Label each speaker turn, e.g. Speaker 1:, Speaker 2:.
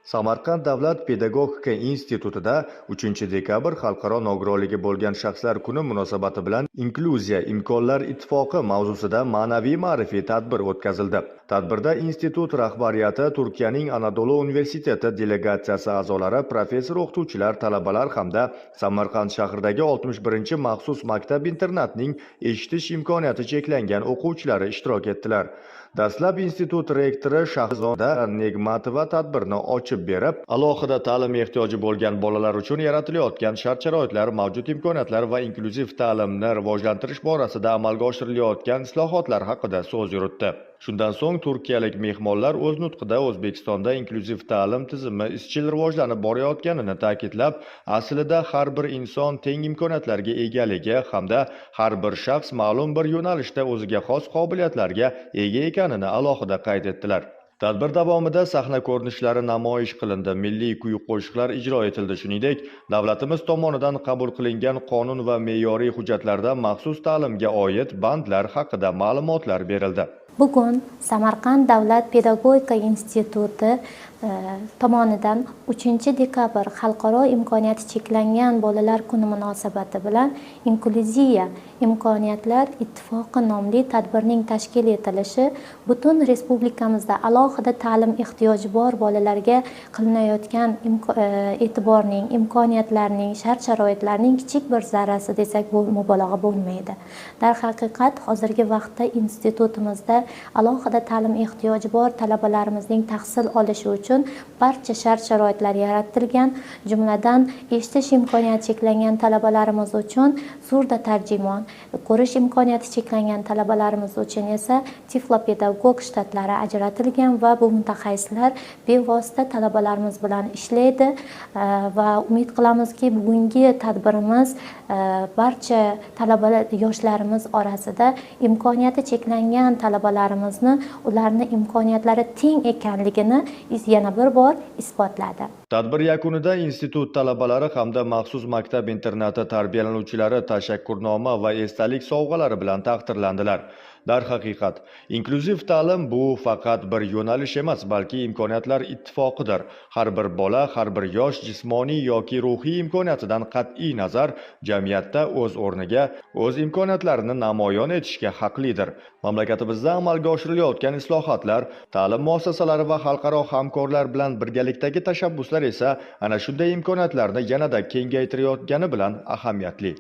Speaker 1: Samarqand davlat pedagogika institutida 3 dekabr xalqaro nogironligi bo'lgan shaxslar kuni munosabati bilan inklyuziya imkonlar ittifoqi mavzusida ma'naviy ma'rifiy tadbir o'tkazildi. Tadbirda institut rahbariyati, Turkiyaning Anadolu universiteti delegatsiyasi a'zolari, professor, o'qituvchilar, talabalar hamda Samarqand shahridagi 61-maxsus maktab-internatning eshitish imkoniyati cheklangan o'quvchilari ishtirok etdilar. Dastlab institut rektori Shahzoda Negmatova tadbirni ochib berib, alohida ta'lim ehtiyoji bo'lgan bolalar uchun yaratilayotgan shart-sharoitlar, mavjud imkoniyatlar va inklyuziv ta'limni rivojlantirish borasida amalga oshirilayotgan islohotlar haqida so'z yuritdi. Shundan so'ng turkiyalik mehmonlar o'z nutqida O'zbekistonda inklyuziv ta'lim tizimi izchil rivojlanib borayotganini ta'kidlab, aslida har bir inson teng imkoniyatlarga egaligi hamda har bir shaxs ma'lum bir yo'nalishda o'ziga xos qobiliyatlarga ega ekanini alohida qayd etdilar. Tadbir davomida sahna ko'rinishlari namoyish qilindi, milliy kuy-qo'shiqlar ijro etildi. Shuningdek, davlatimiz tomonidan qabul qilingan qonun va me'yoriy hujjatlarda maxsus ta'limga oid bandlar haqida ma'lumotlar berildi.
Speaker 2: Bugun Samarqand davlat pedagogika instituti tomonidan 3-dekabr xalqaro imkoniyati cheklangan bolalar kuni munosabati bilan inklyuziya imkoniyatlar ittifoqi nomli tadbirning tashkil etilishi butun respublikamizda alohida ta'lim ehtiyoji bor bolalarga qilinayotgan e'tiborning, imkoniyatlarning, shart-sharoitlarning kichik bir zarrasi desak mubolag'a bo'lmaydi. Darhaqiqat hozirgi vaqtda institutimizda alohida ta'lim ehtiyoji bor talabalarimizning tahsil olishi uchun barcha shart-sharoitlar yaratilgan, jumladan eshitish imkoniyati cheklangan talabalarimiz uchun surda tarjimon, ko'rish imkoniyati cheklangan talabalarimiz uchun esa tiflopedagog shtatlari ajratilgan va bu mutaxassislar bevosita talabalarimiz bilan ishlaydi va umid qilamizki, bugungi tadbirimiz barcha yoshlarimiz orasida imkoniyati cheklangan talabalarimizni ularning imkoniyatlari teng ekanligini yana bir bor isbotladi.
Speaker 1: Tadbir yakunida institut talabalari hamda maxsus maktab-internati tarbiyalanuvchilari tashakkurnoma va esdalik sovg'alari bilan taqdirlandilar. Darhaqiqat, inklyuziv ta'lim bu faqat bir yo'nalish emas, balki imkoniyatlar ittifoqidir. Har bir bola, har bir yosh jismoniy yoki ruhiy imkoniyatidan qat'iy nazar jamiyatda o'z o'rniga, o'z imkoniyatlarini namoyon etishga haqlidir. Mamlakatimizda amalga oshirilayotgan islohotlar, ta'lim muassasalari va xalqaro hamkorlar bilan birgalikdagi tashabbuslar esa ana shunday imkoniyatlarni yanada kengaytirayotgani bilan ahamiyatli.